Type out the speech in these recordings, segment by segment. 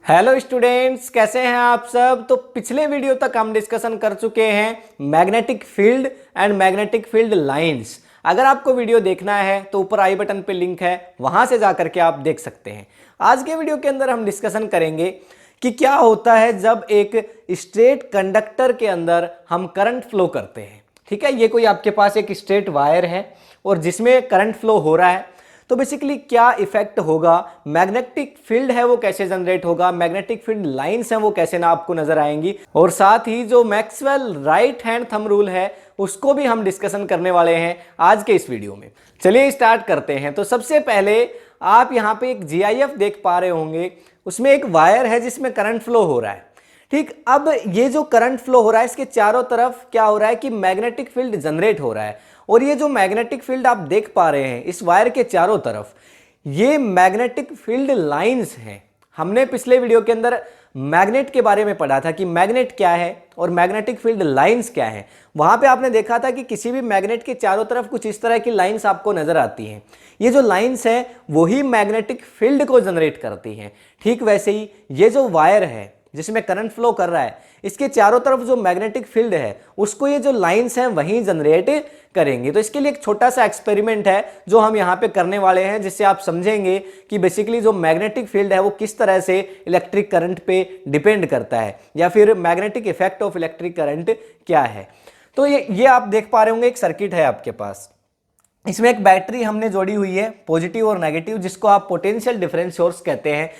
Hello students, कैसे हैं आप सब। तो पिछले वीडियो तक हम डिस्कशन कर चुके हैं magnetic field and magnetic field lines. अगर आपको वीडियो देखना है तो ऊपर आई बटन पे लिंक है, वहां से जाकर के आप देख सकते हैं। आज के वीडियो के अंदर हम डिस्कशन करेंगे कि क्या होता है जब एक स्ट्रेट कंडक्टर के अंदर हम करंट फ्लो करते हैं। ठीक है, ये कोई आपके पास एक स्ट्रेट वायर है और जिसमें करंट फ्लो हो रहा है, तो बेसिकली क्या इफेक्ट होगा, मैग्नेटिक फील्ड है वो कैसे जनरेट होगा, मैग्नेटिक फील्ड लाइंस हैं वो कैसे ना आपको नजर आएंगी, और साथ ही जो Maxwell right hand thumb rule है उसको भी हम डिस्कशन करने वाले हैं आज के इस वीडियो में। चलिए स्टार्ट करते हैं। तो सबसे पहले आप यहाँ पे एक जीआईएफ देख पा रहे होंगे, उसमें एक वायर है जिसमें करंट फ्लो हो रहा है। ठीक, अब ये जो करंट फ्लो हो रहा है इसके चारों तरफ क्या हो रहा है कि मैग्नेटिक फील्ड जनरेट हो रहा है, और ये जो मैग्नेटिक फील्ड आप देख पा रहे हैं इस वायर के चारों तरफ, ये मैग्नेटिक फील्ड लाइंस हैं। हमने पिछले वीडियो के अंदर मैग्नेट के बारे में पढ़ा था कि मैग्नेट क्या है और मैग्नेटिक फील्ड लाइंस क्या है। वहां पे आपने देखा था कि किसी भी मैग्नेट के चारों तरफ कुछ इस तरह की लाइंस आपको नजर आती हैं। ये जो लाइंस हैं वही मैग्नेटिक फील्ड को जनरेट करती हैं। ठीक वैसे ही ये जो वायर है जिसमें करंट फ्लो कर रहा है, इसके चारों तरफ जो मैग्नेटिक फील्ड है उसको ये जो लाइंस हैं वहीं जनरेट करेंगे। तो इसके लिए एक छोटा सा एक्सपेरिमेंट है जो हम यहाँ पे करने वाले हैं, जिससे आप समझेंगे कि बेसिकली जो मैग्नेटिक फील्ड है वो किस तरह से इलेक्ट्रिक करंट पे डिपेंड करता है, या फिर magnetic effect of electric current क्या है। तो ये आप देख पा रहे होंगे, एक सर्किट है आपके पास। इसमें एक बैटरी हमने जोड़ी हुई है, पॉजिटिव और नेगेटिव, जिसको आप पोटेंशियल डिफरेंस सोर्स कहते हैं,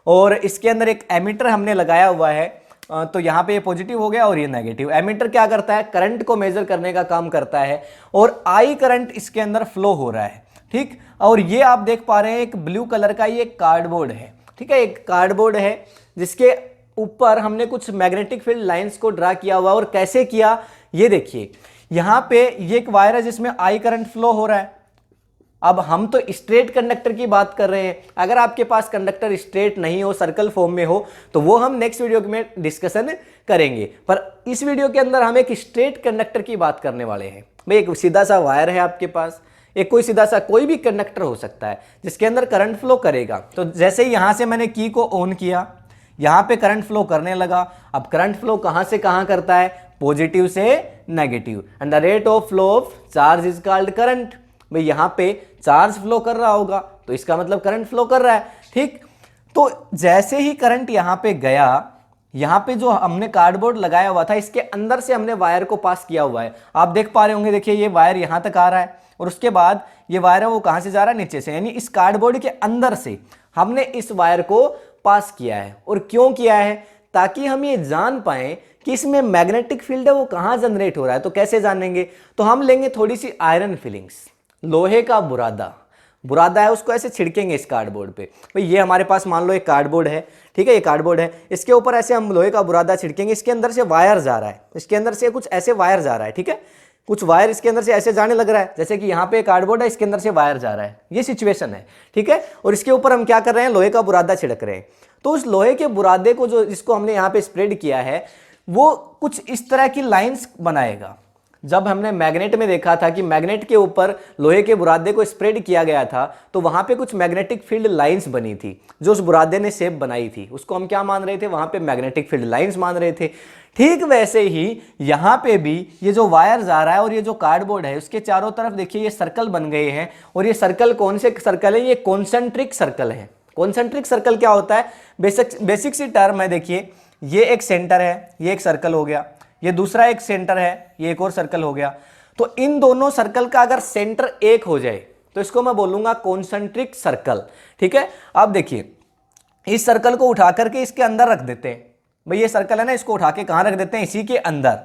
और इसके अंदर एक एमीटर हमने लगाया हुआ है। तो यहाँ पे ये पॉजिटिव हो गया और ये नेगेटिव। एमीटर क्या करता है, करंट को मेजर करने का काम करता है, और आई करंट इसके अंदर फ्लो हो रहा है। ठीक, और ये आप देख पा रहे हैं एक ब्लू कलर का ये कार्डबोर्ड है। ठीक है, एक कार्डबोर्ड है जिसके ऊपर हमने कुछ मैग्नेटिक फील्ड लाइंस को ड्रा किया हुआ, और कैसे किया ये देखिए। यहाँ पे ये एक वायर है जिसमें आई करंट फ्लो हो रहा है। अब हम तो स्ट्रेट कंडक्टर की बात कर रहे हैं, अगर आपके पास कंडक्टर स्ट्रेट नहीं हो, सर्कल फॉर्म में हो, तो वो हम नेक्स्ट वीडियो में डिस्कशन करेंगे। पर इस वीडियो के अंदर हम एक स्ट्रेट कंडक्टर की बात करने वाले हैं। भाई एक सीधा सा वायर है आपके पास, एक कोई सीधा सा कोई भी कंडक्टर हो सकता है जिसके अंदर करंट फ्लो करेगा। तो जैसे ही यहां से मैंने की को ऑन किया, यहां पे करंट फ्लो करने लगा। अब करंट फ्लो कहां से कहां करता है, पॉजिटिव से negative, and the rate of flow of charge is called current. भाई यहाँ पे चार्ज फ्लो कर रहा होगा तो इसका मतलब करंट फ्लो कर रहा है। ठीक, तो जैसे ही करंट यहाँ पे गया, यहाँ पे जो हमने कार्डबोर्ड लगाया हुआ था इसके अंदर से हमने वायर को पास किया हुआ है। आप देख पा रहे होंगे, देखिए ये वायर यहाँ तक आ रहा है, और उसके बाद ये वायर है वो कहाँ से जा रहा है, नीचे से, यानी इस कार्डबोर्ड के अंदर से हमने इस वायर को पास किया है। और क्यों किया है, ताकि हम ये जान पाए कि इसमें मैग्नेटिक फील्ड है वो कहाँ जनरेट हो रहा है। तो कैसे जानेंगे, तो हम लेंगे थोड़ी सी आयरन फिलिंग्स, लोहे का बुरादा है, उसको ऐसे छिड़केंगे इस कार्डबोर्ड पे। भाई ये हमारे पास मान लो एक कार्डबोर्ड है, ठीक है, ये कार्डबोर्ड है, इसके ऊपर ऐसे हम लोहे का बुरादा छिड़केंगे। इसके अंदर से वायर जा रहा है, इसके अंदर से कुछ ऐसे वायर जा रहा है। ठीक है, कुछ वायर इसके अंदर से ऐसे जाने लग रहा है, जैसे कि यहाँ पे कार्डबोर्ड है, इसके अंदर से वायर जा रहा है, ये सिचुएशन है। ठीक है, और इसके ऊपर हम क्या कर रहे हैं, लोहे का बुरादा छिड़क रहे हैं। तो उस लोहे के बुरादे को जो जिसको हमने यहाँ पे स्प्रेड किया है वो कुछ इस तरह की लाइंस बनाएगा। जब हमने मैग्नेट में देखा था कि मैग्नेट के ऊपर लोहे के बुरादे को स्प्रेड किया गया था, तो वहां पे कुछ मैग्नेटिक फील्ड लाइंस बनी थी, जो उस बुरादे ने शेप बनाई थी, उसको हम क्या मान रहे थे, वहां पे मैग्नेटिक फील्ड लाइंस मान रहे थे। ठीक वैसे ही यहाँ पे भी ये जो वायर जा रहा है और ये जो कार्डबोर्ड है उसके चारों तरफ देखिए ये सर्कल बन गए हैं, और ये सर्कल कौन से सर्कल है, ये कॉन्सेंट्रिक सर्कल है। कॉन्सेंट्रिक सर्कल क्या होता है, बेसिक सी टर्म है। देखिए ये एक सेंटर है, ये एक सर्कल हो गया, ये दूसरा एक सेंटर है, ये एक और सर्कल हो गया। तो इन दोनों सर्कल का अगर सेंटर एक हो जाए तो इसको मैं बोलूंगा कॉन्सेंट्रिक सर्कल। ठीक है, अब देखिए इस सर्कल को उठा करके इसके अंदर रख देते हैं। भाई ये सर्कल है ना, इसको उठा के कहां रख देते हैं, इसी के अंदर,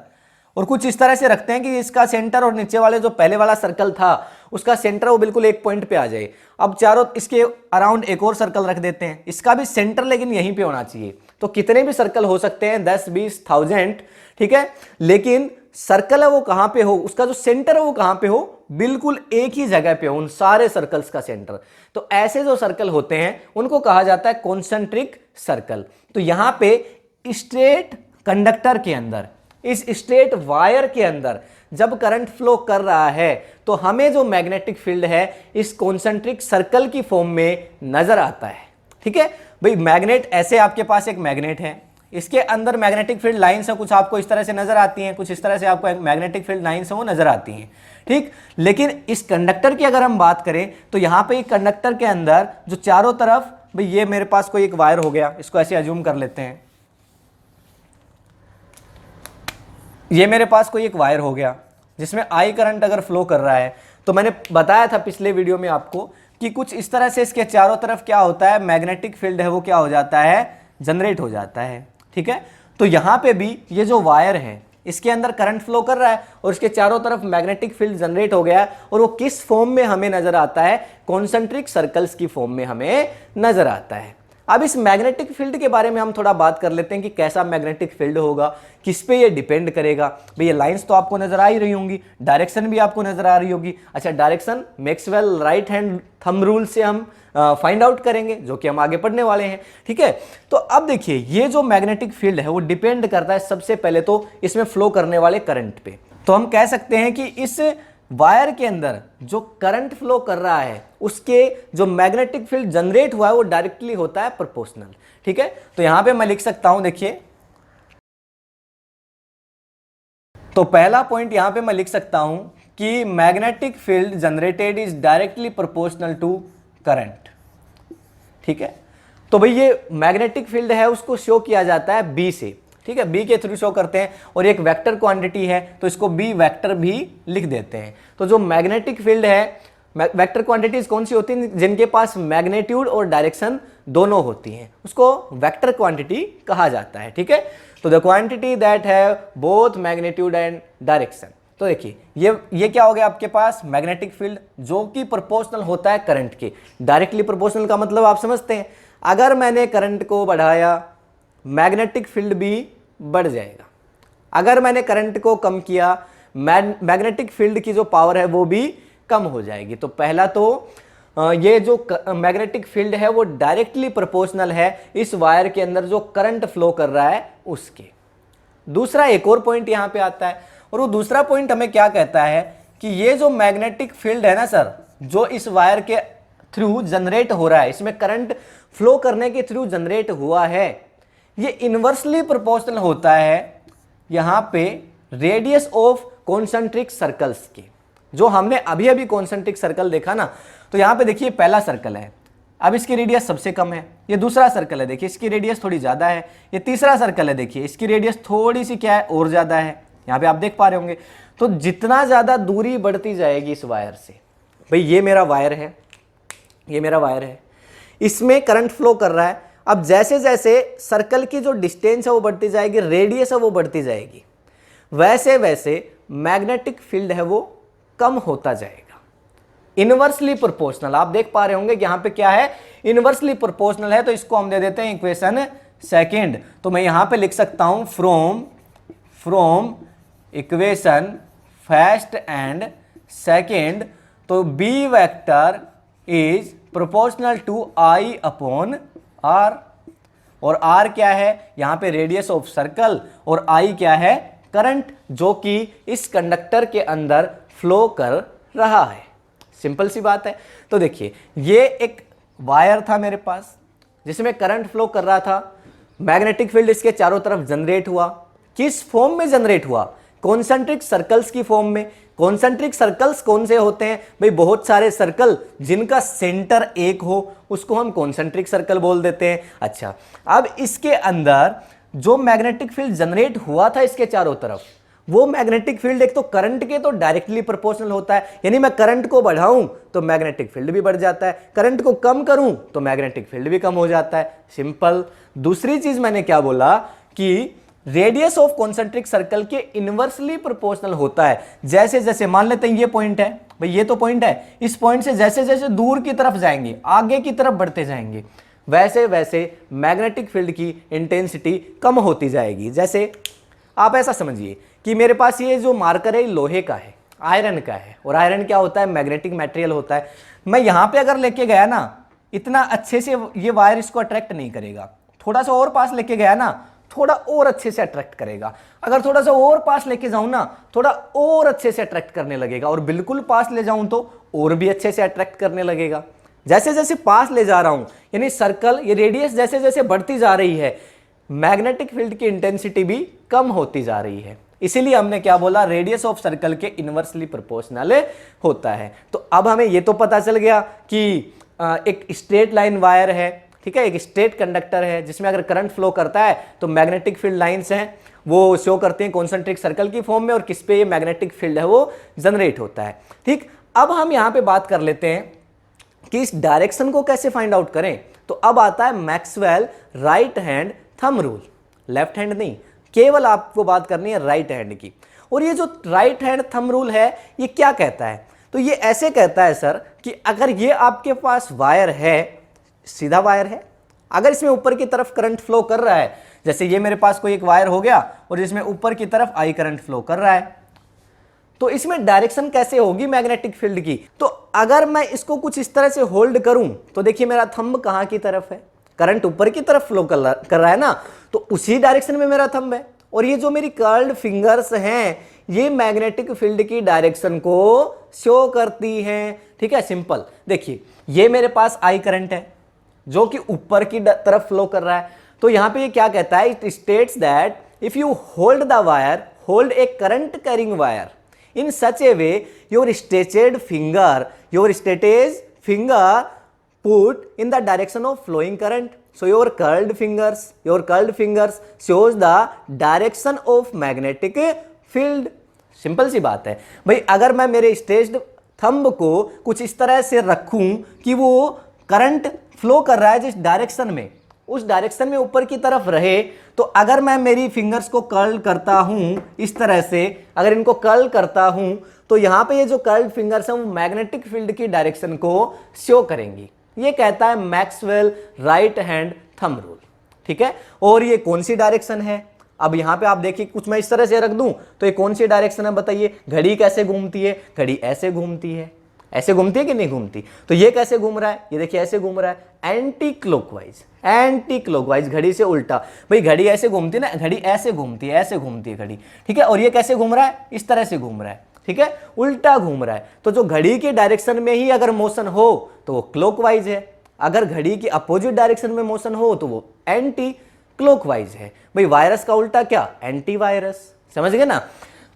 और कुछ इस तरह से रखते हैं कि इसका सेंटर और नीचे वाले जो पहले वाला सर्कल था उसका सेंटर वो बिल्कुल एक पॉइंट पे आ जाए। अब चारों इसके अराउंड एक और सर्कल रख देते हैं, इसका भी सेंटर लेकिन यहीं पे होना चाहिए। तो कितने भी सर्कल हो सकते हैं, 10, 20, 1000, ठीक है, लेकिन सर्कल है वो कहां पे हो, उसका जो सेंटर है वो कहां पे हो, बिल्कुल एक ही जगह पे हो, उन सारे सर्कल्स का सेंटर। तो ऐसे जो सर्कल होते हैं उनको कहा जाता है कॉन्सेंट्रिक सर्कल। तो यहां पे स्ट्रेट कंडक्टर के अंदर, इस स्ट्रेट वायर के अंदर जब करंट फ्लो कर रहा है तो हमें जो मैग्नेटिक फील्ड है इस कॉन्सेंट्रिक सर्कल की फॉर्म में नजर आता है। ठीक है भाई, मैग्नेट ऐसे आपके पास एक मैग्नेट है, इसके अंदर मैग्नेटिक फील्ड लाइंस है, कुछ आपको इस तरह से नजर आती हैं, कुछ इस तरह से आपको मैग्नेटिक फील्ड लाइंस है वो नजर आती हैं, ठीक। लेकिन इस कंडक्टर की अगर हम बात करें तो यहां पे एक कंडक्टर के अंदर जो चारों तरफ, भाई ये मेरे पास कोई एक वायर हो गया, इसको ऐसे अज्यूम कर लेते हैं, ये मेरे पास कोई एक वायर हो गया जिसमें आई करंट अगर फ्लो कर रहा है, तो मैंने बताया था पिछले वीडियो में आपको कि कुछ इस तरह से इसके चारों तरफ क्या होता है, मैग्नेटिक फील्ड है वो क्या हो जाता है, जनरेट हो जाता है, ठीक है। तो यहां पे भी ये जो वायर है इसके अंदर करंट फ्लो कर रहा है और इसके चारों तरफ मैग्नेटिक फील्ड जनरेट हो गया है, और वो किस फॉर्म में हमें नजर आता है, कॉन्सेंट्रिक सर्कल्स की फॉर्म में हमें नजर आता है। अब इस मैग्नेटिक फील्ड के बारे में हम थोड़ा बात कर लेते हैं कि कैसा मैग्नेटिक फील्ड होगा, किस पे ये डिपेंड करेगा। भाई ये लाइंस तो आपको नजर आ ही रही होंगी, डायरेक्शन भी आपको नजर आ रही होगी। अच्छा, direction Maxwell right hand thumb rule से हम फाइंड आउट करेंगे, जो कि हम आगे पढ़ने वाले हैं, ठीक है। तो अब देखिए, ये जो मैग्नेटिक फील्ड है वो डिपेंड करता है सबसे पहले तो इसमें फ्लो करने वाले करंट पे। तो हम कह सकते हैं कि इस वायर के अंदर जो करंट फ्लो कर रहा है उसके जो मैग्नेटिक फील्ड जनरेट हुआ है वो डायरेक्टली होता है प्रोपोर्शनल, ठीक है। तो यहां पे मैं लिख सकता हूं, देखिए, तो पहला पॉइंट यहां पे मैं लिख सकता हूं कि magnetic field generated is directly proportional to current, ठीक है। तो भाई ये मैग्नेटिक फील्ड है उसको शो किया जाता है बी से, ठीक है, बी के थ्रू शो करते हैं, और एक वेक्टर क्वांटिटी है तो इसको बी वेक्टर भी लिख देते हैं। तो जो मैग्नेटिक फील्ड है, वेक्टर क्वांटिटीज कौन सी होती हैं, जिनके पास मैग्नीट्यूड और डायरेक्शन दोनों होती हैं, उसको वेक्टर क्वांटिटी कहा जाता है, ठीक है। तो the quantity that have both magnitude and direction. तो देखिए, ये क्या हो गया आपके पास, मैग्नेटिक फील्ड जो कि प्रोपोर्शनल होता है करंट के। डायरेक्टली प्रोपोर्शनल का मतलब आप समझते हैं, अगर मैंने करंट को बढ़ाया मैग्नेटिक फील्ड भी बढ़ जाएगा, अगर मैंने करंट को कम किया मैग्नेटिक फील्ड की जो पावर है वो भी कम हो जाएगी। तो पहला तो ये जो मैग्नेटिक फील्ड है वो डायरेक्टली प्रोपोर्शनल है इस वायर के अंदर जो करंट फ्लो कर रहा है उसके। दूसरा एक और पॉइंट यहां पे आता है, और वो दूसरा पॉइंट हमें क्या कहता है कि ये जो मैग्नेटिक फील्ड है ना सर, जो इस वायर के थ्रू जनरेट हो रहा है, इसमें करंट फ्लो करने के थ्रू जनरेट हुआ है, ये इनवर्सली प्रोपोर्शनल होता है यहां पे रेडियस ऑफ कॉन्सेंट्रिक सर्कल्स के। जो हमने अभी अभी कॉन्सेंट्रिक सर्कल देखा ना, तो यहां पे देखिए पहला सर्कल है, अब इसकी रेडियस सबसे कम है, ये दूसरा सर्कल है, देखिए इसकी रेडियस थोड़ी ज्यादा है, ये तीसरा सर्कल है, देखिए इसकी रेडियस थोड़ी सी क्या है और ज्यादा है, यहां पे आप देख पा रहे होंगे। तो जितना ज्यादा दूरी बढ़ती जाएगी इस वायर से, भाई ये मेरा वायर है, ये मेरा वायर है, इसमें करंट फ्लो कर रहा है, अब जैसे जैसे सर्कल की जो डिस्टेंस है वो बढ़ती जाएगी, रेडियस है वो बढ़ती जाएगी, वैसे वैसे मैग्नेटिक फील्ड है वो कम होता जाएगा। इनवर्सली प्रोपोर्शनल, आप देख पा रहे होंगे कि यहां पे क्या है, इनवर्सली प्रोपोर्शनल है, तो इसको हम दे देते हैं इक्वेशन सेकंड। तो मैं यहां पे लिख सकता हूं from equation first and second, तो B vector is proportional to I upon R, और आर क्या है यहां पे रेडियस ऑफ सर्कल, और आई क्या है, करंट जो कि इस कंडक्टर के अंदर फ्लो कर रहा है। सिंपल सी बात है। तो देखिए, ये एक वायर था मेरे पास जिसमें करंट फ्लो कर रहा था, मैग्नेटिक फील्ड इसके चारों तरफ जनरेट हुआ, किस फॉर्म में जनरेट हुआ, कॉन्सेंट्रिक सर्कल्स की फॉर्म में। कॉन्सेंट्रिक सर्कल्स कौन से होते हैं भाई, बहुत सारे सर्कल जिनका सेंटर एक हो उसको हम कॉन्सेंट्रिक सर्कल बोल देते हैं। अच्छा, अब इसके अंदर जो मैग्नेटिक फील्ड जनरेट हुआ था इसके चारों तरफ, वो मैग्नेटिक फील्ड एक तो करंट के तो डायरेक्टली प्रोपोर्शनल होता है, यानी मैं करंट को बढ़ाऊं तो मैग्नेटिक फील्ड भी बढ़ जाता है, करंट को कम करूं तो मैग्नेटिक फील्ड भी कम हो जाता है, सिंपल। दूसरी चीज मैंने क्या बोला कि रेडियस ऑफ कॉन्सेंट्रिक सर्कल के इनवर्सली प्रोपोर्शनल होता है। जैसे जैसे मान लेते हैं ये पॉइंट है भाई, ये तो पॉइंट है, इस पॉइंट से जैसे जैसे दूर की तरफ जाएंगे, आगे की तरफ बढ़ते जाएंगे, वैसे वैसे मैग्नेटिक फील्ड की इंटेंसिटी कम होती जाएगी। जैसे आप ऐसा समझिए कि मेरे पास ये जो मार्कर है लोहे का है, आयरन का है, और आयरन क्या होता है, मैग्नेटिक मटेरियल होता है। मैं यहां पे अगर लेके गया ना, इतना अच्छे से ये वायर इसको अट्रैक्ट नहीं करेगा, थोड़ा सा और पास लेके गया ना, थोड़ा और अच्छे से अट्रैक्ट करेगा। अगर थोड़ा सा और पास लेके जाऊं ना, थोड़ा और अच्छे से अट्रैक्ट करने लगेगा, और बिल्कुल पास ले जाऊं तो और भी अच्छे से अट्रैक्ट करने लगेगा। जैसे जैसे पास ले जा रहा हूं, यानी सर्कल ये रेडियस जैसे जैसे बढ़ती जा रही है, मैग्नेटिक फील्ड की इंटेंसिटी भी कम होती जा रही है। इसीलिए हमने क्या बोला, रेडियस ऑफ सर्कल के इनवर्सली प्रोपोर्शनल होता है। तो अब हमें ये तो पता चल गया कि एक स्ट्रेट लाइन वायर है, ठीक है, एक स्ट्रेट कंडक्टर है जिसमें अगर करंट फ्लो करता है तो मैग्नेटिक फील्ड लाइंस हैं वो शो करते हैं कॉन्सेंट्रिक सर्कल की फॉर्म में, और किस पे ये मैग्नेटिक फील्ड है वो जनरेट होता है। ठीक, अब हम यहां पे बात कर लेते हैं कि इस डायरेक्शन को कैसे फाइंड आउट करें। तो अब आता है Maxwell right hand thumb rule, left hand नहीं, केवल आपको बात करनी है राइट हैंड की। और ये जो राइट हैंड थंब रूल है ये क्या कहता है, तो ये ऐसे कहता है सर कि अगर ये आपके पास वायर है, सीधा वायर है, अगर इसमें ऊपर की तरफ करंट फ्लो कर रहा है, जैसे ये मेरे पास कोई एक वायर हो गया और जिसमें ऊपर की तरफ आई करंट फ्लो कर रहा है, तो इसमें डायरेक्शन कैसे होगी मैग्नेटिक फील्ड की। तो अगर मैं इसको कुछ इस तरह से होल्ड करूं तो देखिए मेरा थंब कहां की तरफ है, करंट ऊपर की तरफ फ्लो कर रहा है ना, तो उसी डायरेक्शन में मेरा थंब है। और ये जो मेरी कर्ल्ड फिंगर्स हैं ये मैग्नेटिक फील्ड की डायरेक्शन को शो करती हैं। ठीक है, सिंपल। देखिए ये मेरे पास आई करंट है जो कि ऊपर की तरफ फ्लो कर रहा है, तो यहां पे ये क्या कहता है, it states that if you hold the wire, hold a current carrying wire in such a way your stretched finger put in the direction of flowing current, so your curled fingers shows the direction of magnetic field। Simple सी बात है भाई, अगर मैं मेरे stretched thumb को कुछ इस तरह से रखूं कि वो करंट फ्लो कर रहा है जिस डायरेक्शन में, उस डायरेक्शन में ऊपर की तरफ रहे, तो अगर मैं मेरी फिंगर्स को कर्ल करता हूं इस तरह से, अगर इनको कर्ल करता हूं तो यहां पे ये जो कर्ल्ड फिंगर्स हैं वो मैग्नेटिक फील्ड की डायरेक्शन को शो करेंगी। ये कहता है Maxwell right hand thumb rule. ठीक है, और ये कौन सी डायरेक्शन है, अब यहां पे आप देखिए कुछ मैं इस तरह से रख दूं तो ये कौन सी डायरेक्शन है बताइए। घड़ी कैसे घूमती है, घड़ी ऐसे घूमती है, ऐसे घूमती है कि नहीं घूमती। तो ये कैसे घूम रहा है, ये देखिए ऐसे घूम रहा है, एंटी क्लॉकवाइज, घड़ी से उल्टा। भाई घड़ी ऐसे घूमती है ना, घड़ी ऐसे घूमती है, ऐसे घूमती है घड़ी। ठीक है, और ये कैसे घूम रहा है, इस तरह से घूम रहा है। ठीक है, उल्टा घूम रहा है। तो जो घड़ी के डायरेक्शन में ही अगर मोशन हो तो वो क्लॉकवाइज है, अगर घड़ी की अपोजिट डायरेक्शन में मोशन हो तो वो एंटी क्लॉकवाइज है। भाई वायरस का उल्टा क्या, एंटी वायरस। समझ गए ना।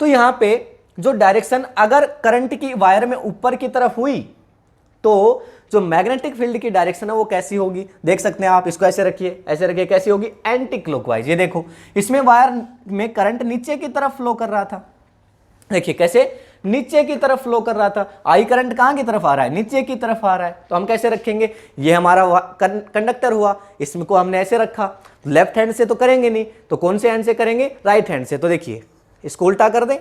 तो यहां पे जो डायरेक्शन अगर करंट की वायर में ऊपर की तरफ हुई तो जो मैग्नेटिक फील्ड की डायरेक्शन है वो कैसी होगी, देख सकते हैं आप, इसको ऐसे रखिए, कैसी होगी, एंटी क्लॉकवाइज। ये देखो इसमें वायर में करंट नीचे की तरफ फ्लो कर रहा था, देखिए कैसे नीचे की तरफ फ्लो कर रहा था। आई करंट कहां की तरफ आ रहा है, नीचे की तरफ आ रहा है। तो हम कैसे रखेंगे, ये हमारा कंडक्टर हुआ, इसमें को हमने ऐसे रखा, लेफ्ट हैंड से तो करेंगे नहीं, तो कौन से हैंड से करेंगे, राइट हैंड से। तो देखिए इसको उल्टा कर दें,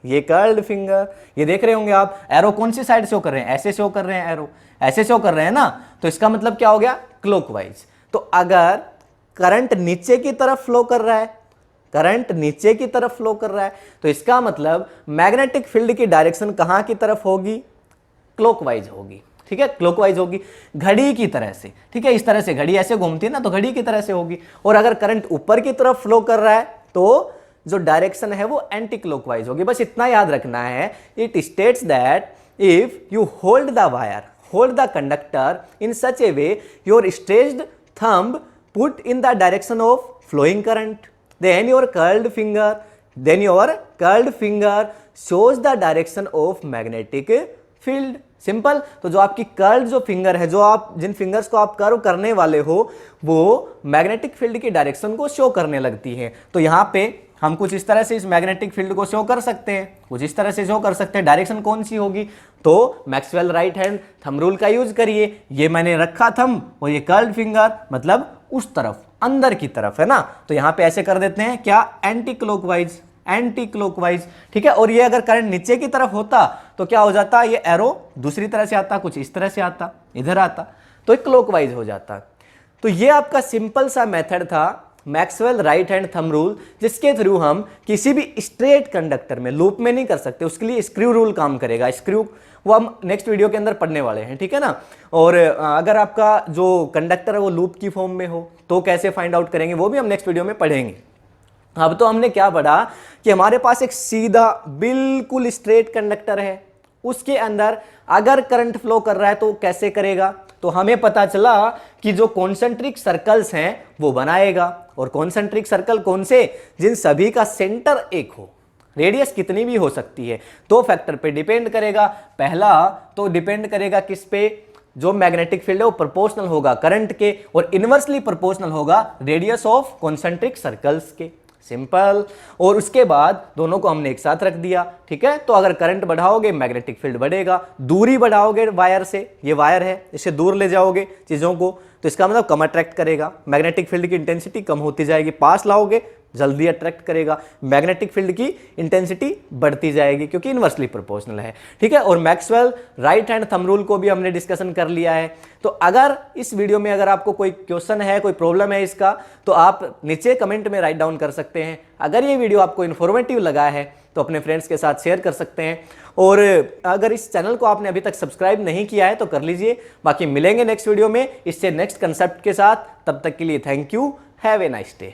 ये कर्ल्ड फिंगर, ये देख रहे होंगे आप, एरो कौन सी साइड शो कर रहे हैं, ऐसे शो कर रहे हैं, एरो ऐसे शो कर रहे हैं ना, तो इसका मतलब क्या हो गया, क्लॉकवाइज। तो अगर करंट नीचे की तरफ फ्लो कर रहा है, तो इसका मतलब मैग्नेटिक फील्ड की डायरेक्शन कहां की तरफ होगी, क्लॉकवाइज होगी। ठीक है, क्लॉकवाइज होगी, घड़ी की तरह से। ठीक है, इस तरह से घड़ी ऐसे घूमती है ना, तो घड़ी की तरह से होगी। और अगर करंट ऊपर की तरफ फ्लो कर रहा है तो जो डायरेक्शन है वो एंटी क्लॉकवाइज होगी। बस इतना याद रखना है। It states that if you hold the wire, hold the conductor in such a way your stretched thumb put in the direction of flowing current, then your curled finger shows the direction of magnetic field। Simple. तो जो आपकी curled जो finger है, जो आप जिन fingers को आप curve करने वाले हो वो मैग्नेटिक फील्ड की डायरेक्शन को शो करने लगती है। तो यहां पे हम कुछ इस तरह से इस मैग्नेटिक फील्ड को शो कर सकते हैं, कुछ इस तरह से शो कर सकते हैं। डायरेक्शन कौन सी होगी, तो Maxwell right hand thumb rule का यूज करिए। ये मैंने रखा थंब और ये कर्ल्ड फिंगर, मतलब उस तरफ, अंदर की तरफ है ना, तो यहां पे ऐसे कर देते हैं क्या, एंटी क्लॉकवाइज। ठीक है, और ये अगर करंट नीचे की तरफ होता तो क्या हो जाता, ये एरो दूसरी तरह से आता, कुछ इस तरह से आता, इधर आता, तो ये क्लॉकवाइज हो जाता। तो ये आपका सिंपल सा मेथड था Maxwell right hand thumb rule, जिसके थ्रू हम किसी भी स्ट्रेट कंडक्टर में, लूप में नहीं कर सकते, उसके लिए स्क्रू रूल काम करेगा। स्क्रू वो हम नेक्स्ट वीडियो के अंदर पढ़ने वाले हैं। ठीक है ना। और अगर आपका जो कंडक्टर है वो लूप की फॉर्म में हो तो कैसे फाइंड आउट करेंगे वो भी हम नेक्स्ट वीडियो में पढ़ेंगे। अब तो हमने क्या पढ़ा कि हमारे पास एक सीधा बिल्कुल स्ट्रेट कंडक्टर है, उसके अंदर अगर करंट फ्लो कर रहा है तो कैसे करेगा, तो हमें पता चला कि जो कॉन्सेंट्रिक सर्कल्स हैं वो बनाएगा। और कॉन्सेंट्रिक सर्कल कौन से? जिन सभी का सेंटर एक हो। रेडियस कितनी भी हो सकती है, दो फैक्टर पे डिपेंड करेगा। पहला तो डिपेंड करेगा किस पे? जो मैग्नेटिक फील्ड है वो प्रोपोर्शनल होगा करंट के, और इनवर्सली प्रोपोर्शनल होगा रेडियस ऑफ कॉन्सेंट्रिक सर्कल्स के। सिंपल। और उसके बाद दोनों को हमने एक साथ रख दिया, ठीक है। तो अगर करंट बढ़ाओगे मैग्नेटिक फील्ड बढ़ेगा, दूरी बढ़ाओगे वायर से, ये वायर है, इसे दूर ले जाओगे चीजों को तो इसका मतलब कम अट्रैक्ट करेगा, मैग्नेटिक फील्ड की इंटेंसिटी कम होती जाएगी। पास लाओगे जल्दी अट्रैक्ट करेगा, मैग्नेटिक फील्ड की इंटेंसिटी बढ़ती जाएगी क्योंकि इनवर्सली प्रोपोर्शनल है, ठीक है। और Maxwell right hand thumb rule को भी हमने डिस्कशन कर लिया है। तो अगर इस वीडियो में अगर आपको कोई क्वेश्चन है, कोई प्रॉब्लम है इसका, तो आप नीचे कमेंट में राइट डाउन कर सकते हैं। अगर ये वीडियो आपको इन्फॉर्मेटिव लगा है तो अपने फ्रेंड्स के साथ शेयर कर सकते हैं। और अगर इस चैनल को आपने अभी तक सब्सक्राइब नहीं किया है तो कर लीजिए। बाकी मिलेंगे नेक्स्ट वीडियो में इससे नेक्स्ट कंसेप्ट के साथ। तब तक के लिए thank you, have a nice day.